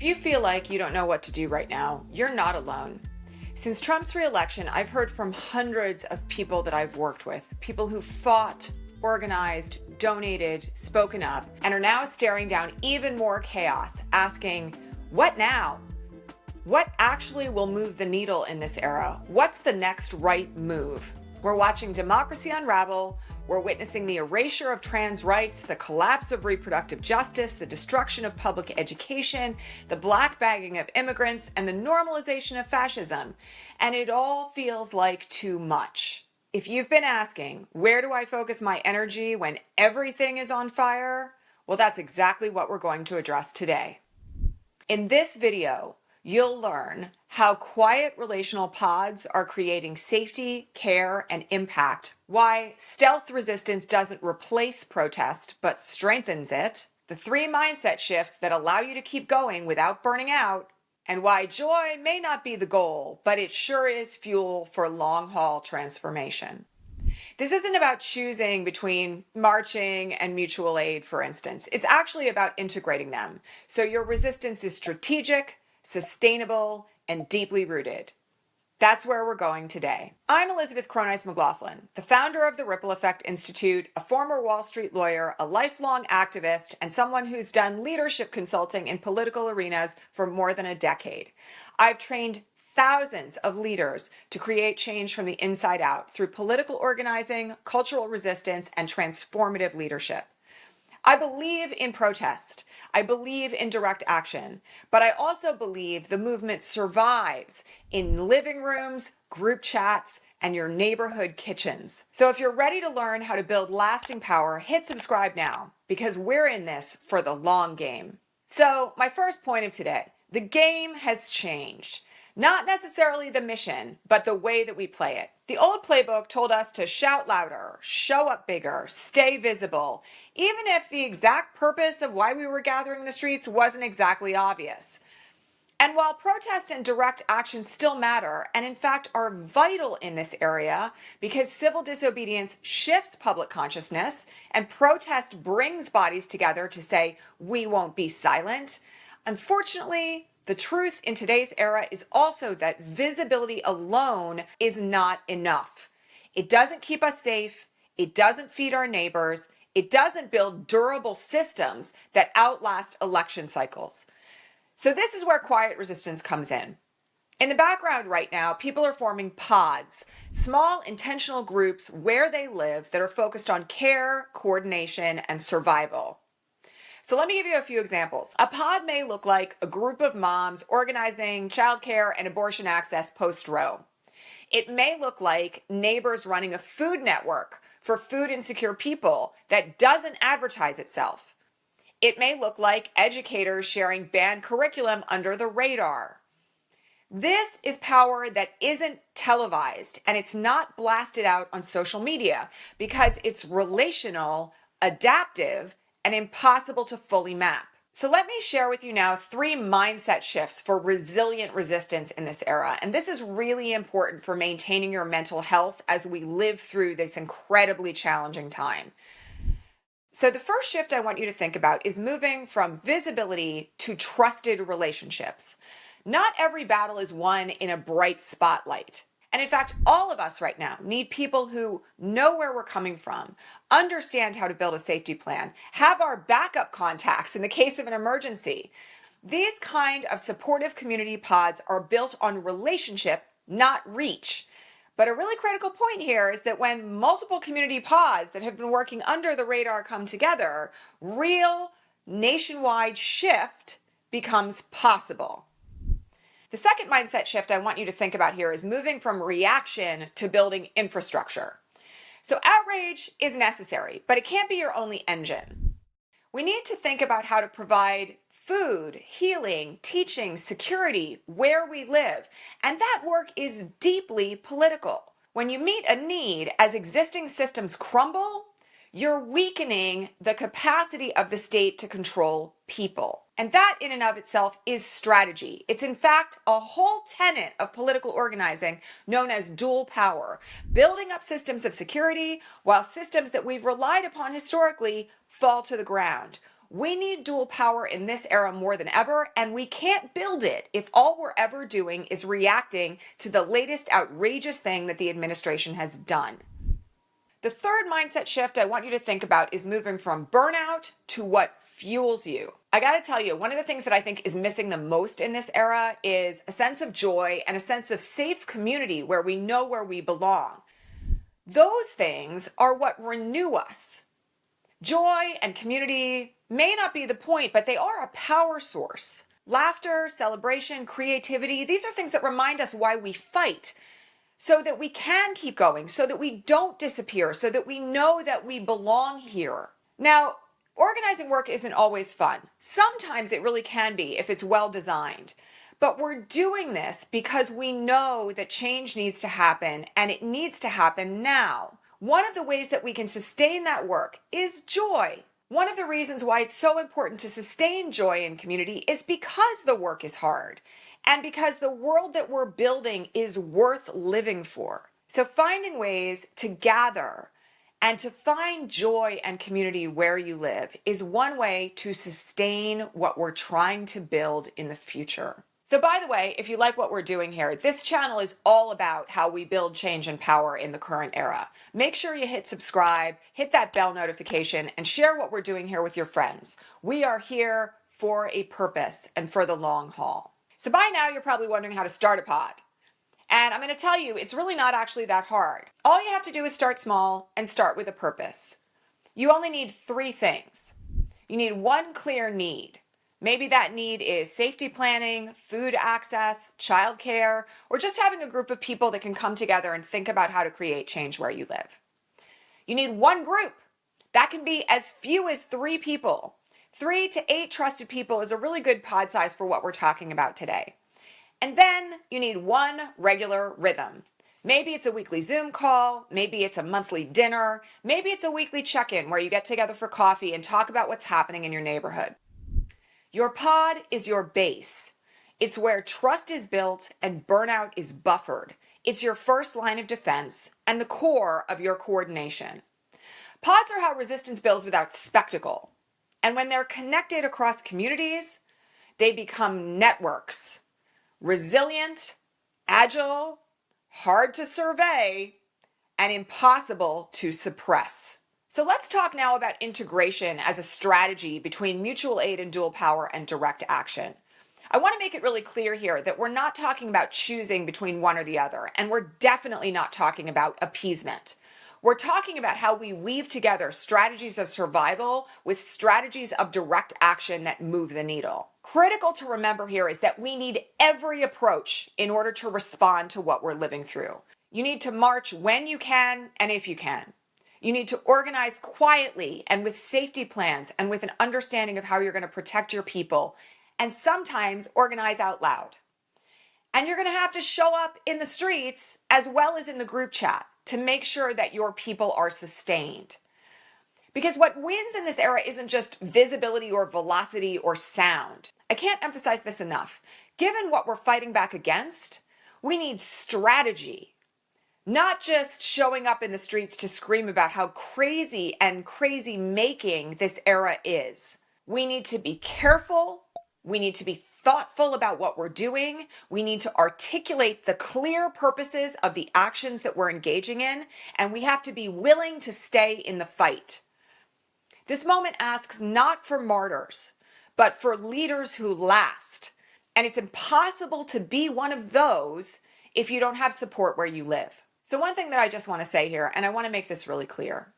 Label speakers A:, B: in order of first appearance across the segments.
A: If you feel like you don't know what to do right now, you're not alone. Since Trump's re-election, I've heard from hundreds of people that I've worked with, people who fought, organized, donated, spoken up, and are now staring down even more chaos, asking, what now? What actually will move the needle in this era? What's the next right move? We're watching democracy unravel. We're witnessing the erasure of trans rights, the collapse of reproductive justice, the destruction of public education, the black bagging of immigrants, and the normalization of fascism. And it all feels like too much. If you've been asking, where do I focus my energy when everything is on fire? Well, that's exactly what we're going to address today. In this video, you'll learn how quiet relational pods are creating safety, care, and impact, why stealth resistance doesn't replace protest but strengthens it, the 3 mindset shifts that allow you to keep going without burning out, and why joy may not be the goal, but it sure is fuel for long-haul transformation. This isn't about choosing between marching and mutual aid, for instance. It's actually about integrating them, so your resistance is strategic, sustainable, and deeply rooted. That's where we're going today. I'm Elizabeth Cronise McLaughlin, the founder of the Ripple Effect Institute, a former Wall Street lawyer, a lifelong activist, and someone who's done leadership consulting in political arenas for more than a decade. I've trained thousands of leaders to create change from the inside out through political organizing, cultural resistance, and transformative leadership. I believe in protest. I believe in direct action, but I also believe the movement survives in living rooms, group chats, and your neighborhood kitchens. So if you're ready to learn how to build lasting power, hit subscribe now, because we're in this for the long game. So my first point of today, the game has changed. Not necessarily the mission, but the way that we play it. The old playbook told us to shout louder, show up bigger, stay visible, even if the exact purpose of why we were gathering in the streets wasn't exactly obvious. And while protest and direct action still matter, and in fact are vital in this area because civil disobedience shifts public consciousness and protest brings bodies together to say, we won't be silent, unfortunately, the truth in today's era is also that visibility alone is not enough. It doesn't keep us safe. It doesn't feed our neighbors. It doesn't build durable systems that outlast election cycles. So this is where quiet resistance comes in. In the background right now, people are forming pods, small intentional groups where they live that are focused on care, coordination, and survival. So let me give you a few examples. A pod may look like a group of moms organizing childcare and abortion access post-Roe. It may look like neighbors running a food network for food insecure people that doesn't advertise itself. It may look like educators sharing banned curriculum under the radar. This is power that isn't televised and it's not blasted out on social media because it's relational, adaptive, and impossible to fully map. So let me share with you now 3 mindset shifts for resilient resistance in this era. And this is really important for maintaining your mental health as we live through this incredibly challenging time. So the first shift I want you to think about is moving from visibility to trusted relationships. Not every battle is won in a bright spotlight. And in fact, all of us right now need people who know where we're coming from, understand how to build a safety plan, have our backup contacts in the case of an emergency. These kind of supportive community pods are built on relationship, not reach. But a really critical point here is that when multiple community pods that have been working under the radar come together, real nationwide shift becomes possible. The second mindset shift I want you to think about here is moving from reaction to building infrastructure. So outrage is necessary, but it can't be your only engine. We need to think about how to provide food, healing, teaching, security where we live, and that work is deeply political. When you meet a need as existing systems crumble, you're weakening the capacity of the state to control people. And that in and of itself is strategy. It's in fact a whole tenet of political organizing known as dual power, building up systems of security while systems that we've relied upon historically fall to the ground. We need dual power in this era more than ever, and we can't build it if all we're ever doing is reacting to the latest outrageous thing that the administration has done. The third mindset shift I want you to think about is moving from burnout to what fuels you. I gotta tell you, one of the things that I think is missing the most in this era is a sense of joy and a sense of safe community where we know where we belong. Those things are what renew us. Joy and community may not be the point, but they are a power source. Laughter, celebration, creativity, these are things that remind us why we fight, so that we can keep going, so that we don't disappear, so that we know that we belong here. Now, organizing work isn't always fun. Sometimes it really can be if it's well designed. But we're doing this because we know that change needs to happen, and it needs to happen now. One of the ways that we can sustain that work is joy. One of the reasons why it's so important to sustain joy in community is because the work is hard and because the world that we're building is worth living for. So finding ways to gather and to find joy and community where you live is one way to sustain what we're trying to build in the future. So by the way, if you like what we're doing here, this channel is all about how we build change and power in the current era. Make sure you hit subscribe, hit that bell notification, and share what we're doing here with your friends. We are here for a purpose and for the long haul. So by now, you're probably wondering how to start a pod. And I'm going to tell you, it's really not actually that hard. All you have to do is start small and start with a purpose. You only need 3 things. You need one clear need. Maybe that need is safety planning, food access, childcare, or just having a group of people that can come together and think about how to create change where you live. You need one group. That can be as few as 3 people. 3 to 8 trusted people is a really good pod size for what we're talking about today. And then you need one regular rhythm. Maybe it's a weekly Zoom call, maybe it's a monthly dinner, maybe it's a weekly check-in where you get together for coffee and talk about what's happening in your neighborhood. Your pod is your base. It's where trust is built and burnout is buffered. It's your first line of defense and the core of your coordination. Pods are how resistance builds without spectacle. And when they're connected across communities, they become networks. Resilient, agile, hard to survey, and impossible to suppress. So let's talk now about integration as a strategy between mutual aid and dual power and direct action. I want to make it really clear here that we're not talking about choosing between one or the other, and we're definitely not talking about appeasement. We're talking about how we weave together strategies of survival with strategies of direct action that move the needle. Critical to remember here is that we need every approach in order to respond to what we're living through. You need to march when you can and if you can. You need to organize quietly and with safety plans and with an understanding of how you're going to protect your people, and sometimes organize out loud. And you're going to have to show up in the streets as well as in the group chat to make sure that your people are sustained. Because what wins in this era isn't just visibility or velocity or sound. I can't emphasize this enough. Given what we're fighting back against, we need strategy. Not just showing up in the streets to scream about how crazy and crazy making this era is. We need to be careful. We need to be thoughtful about what we're doing. We need to articulate the clear purposes of the actions that we're engaging in, and we have to be willing to stay in the fight. This moment asks not for martyrs, but for leaders who last. And it's impossible to be one of those if you don't have support where you live. So one thing that I just want to say here, and I want to make this really clear.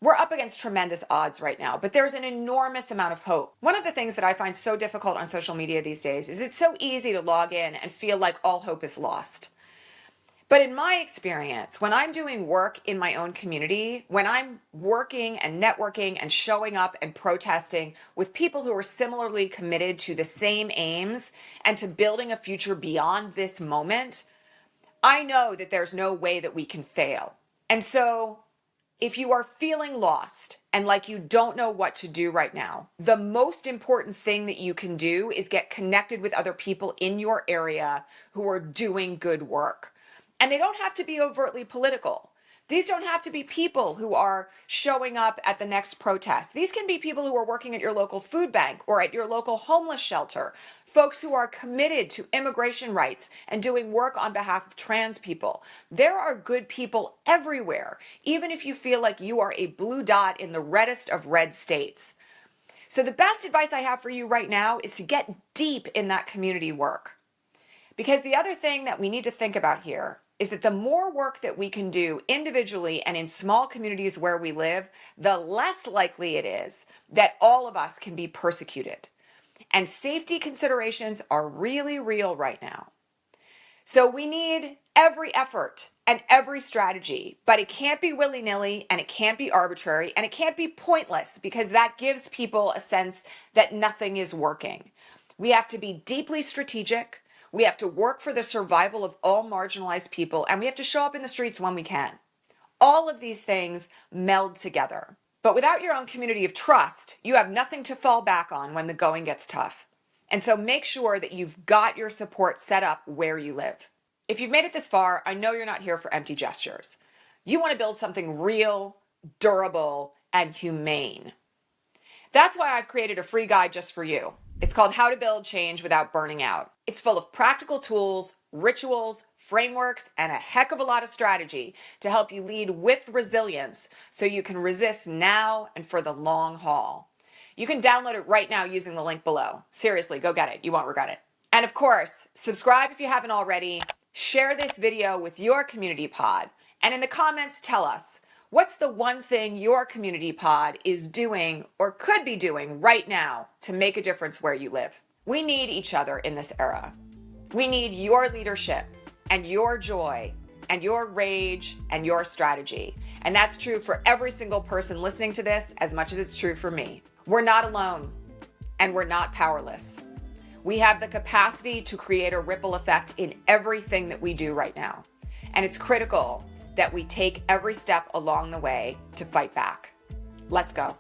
A: We're up against tremendous odds right now, but there's an enormous amount of hope. One of the things that I find so difficult on social media these days is it's so easy to log in and feel like all hope is lost. But in my experience, when I'm doing work in my own community, when I'm working and networking and showing up and protesting with people who are similarly committed to the same aims and to building a future beyond this moment, I know that there's no way that we can fail. And so if you are feeling lost and like you don't know what to do right now, the most important thing that you can do is get connected with other people in your area who are doing good work. And they don't have to be overtly political. These don't have to be people who are showing up at the next protest. These can be people who are working at your local food bank or at your local homeless shelter, folks who are committed to immigration rights and doing work on behalf of trans people. There are good people everywhere, even if you feel like you are a blue dot in the reddest of red states. So the best advice I have for you right now is to get deep in that community work. Because the other thing that we need to think about here is that the more work that we can do individually and in small communities where we live, the less likely it is that all of us can be persecuted. And safety considerations are really real right now. So we need every effort and every strategy, but it can't be willy-nilly and it can't be arbitrary and it can't be pointless, because that gives people a sense that nothing is working. We have to be deeply strategic. We have to work for the survival of all marginalized people, and we have to show up in the streets when we can. All of these things meld together. But without your own community of trust, you have nothing to fall back on when the going gets tough. And so make sure that you've got your support set up where you live. If you've made it this far, I know you're not here for empty gestures. You want to build something real, durable, and humane. That's why I've created a free guide just for you. It's called How to Build Change Without Burning Out. It's full of practical tools, rituals, frameworks, and a heck of a lot of strategy to help you lead with resilience so you can resist now and for the long haul. You can download it right now using the link below. Seriously, go get it. You won't regret it. And of course, subscribe if you haven't already. Share this video with your community pod. And in the comments, tell us, what's the one thing your community pod is doing or could be doing right now to make a difference where you live? We need each other in this era. We need your leadership and your joy and your rage and your strategy. And that's true for every single person listening to this as much as it's true for me. We're not alone and we're not powerless. We have the capacity to create a ripple effect in everything that we do right now. And it's critical that we take every step along the way to fight back. Let's go.